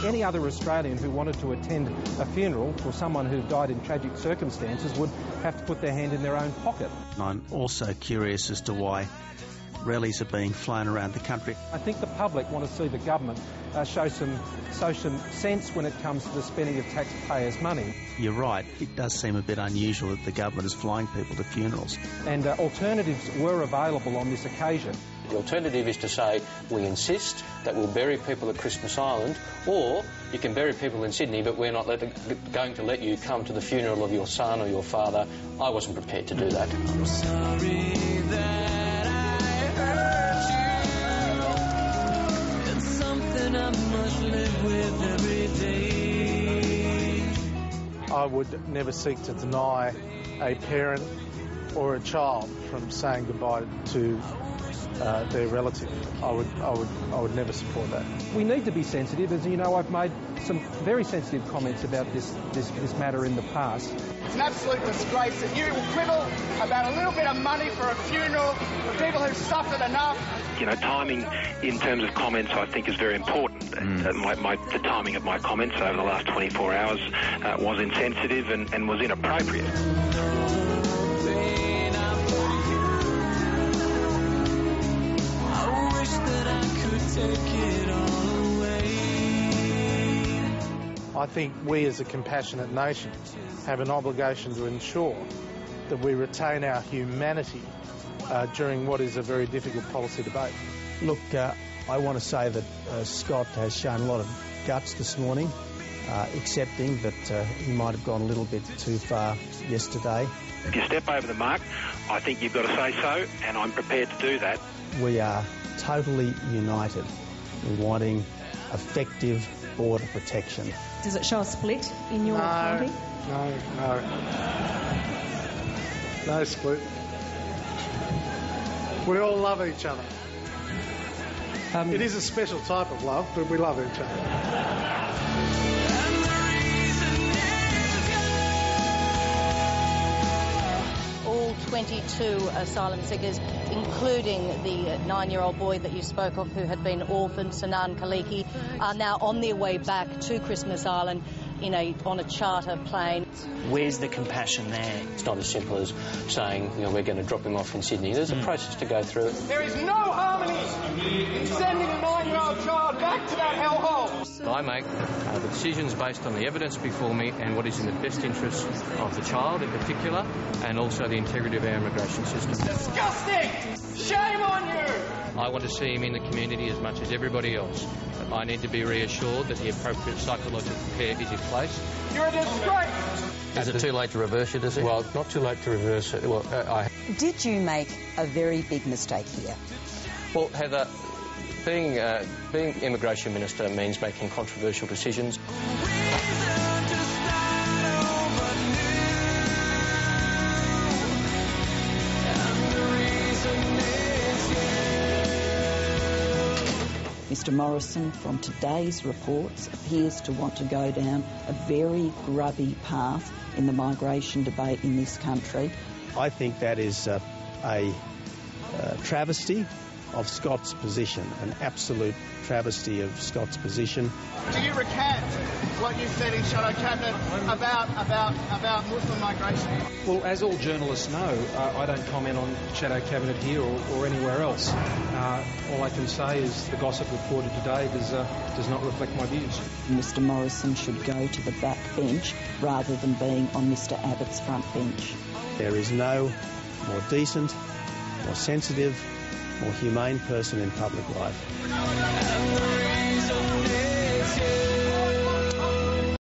Any other Australian who wanted to attend a funeral for someone who died in tragic circumstances would have to put their hand in their own pocket. I'm also curious as to why rallies are being flown around the country. I think the public want to see the government show some sense when it comes to the spending of taxpayers' money. You're right, it does seem a bit unusual that the government is flying people to funerals. And alternatives were available on this occasion. The alternative is to say, we insist that we'll bury people at Christmas Island, or you can bury people in Sydney, but we're not going to let you come to the funeral of your son or your father. I wasn't prepared to do that. I'm sorry that I hurt you. It's something I must live with every day. I would never seek to deny a parent or a child from saying goodbye to their relative. I would never support that. We need to be sensitive. As you know, I've made some very sensitive comments about this matter in the past. It's an absolute disgrace that you will quibble about a little bit of money for a funeral for people who've suffered enough. You know, timing in terms of comments I think is very important. The timing of my comments over the last 24 hours was insensitive and was inappropriate. I think we as a compassionate nation have an obligation to ensure that we retain our humanity during what is a very difficult policy debate. Look, I want to say that Scott has shown a lot of guts this morning, accepting that he might have gone a little bit too far yesterday. If you step over the mark, I think you've got to say so, and I'm prepared to do that. We are totally united in wanting effective border protection. Does it show a split in your party? No split. We all love each other. It is a special type of love, but we love each other. All 22 asylum seekers, including the 9-year-old boy that you spoke of who had been orphaned, Sanan Kaliki, are now on their way back to Christmas Island on a charter plane. Where's the compassion there? It's not as simple as saying, we're going to drop him off in Sydney. There's a process to go through. There is no harmony in sending a 9-year-old child back to that hellhole. I make the decisions based on the evidence before me and what is in the best interest of the child in particular, and also the integrity of our immigration system. Disgusting! Shame on you! I want to see him in the community as much as everybody else. I need to be reassured that the appropriate psychological care is in place. You're a disgrace! Is it too late to reverse it, is it? Well, not too late to reverse it. Well, Did you make a very big mistake here? Well, Heather, being Immigration Minister means making controversial decisions. Mr Morrison, from today's reports, appears to want to go down a very grubby path in the migration debate in this country. I think that is a travesty of Scott's position, an absolute travesty of Scott's position. Do you recant what you said in Shadow Cabinet about Muslim migration? Well, as all journalists know, I don't comment on Shadow Cabinet here or anywhere else. All I can say is the gossip reported today does not reflect my views. Mr Morrison should go to the back bench rather than being on Mr Abbott's front bench. There is no more decent, more sensitive, more humane person in public life.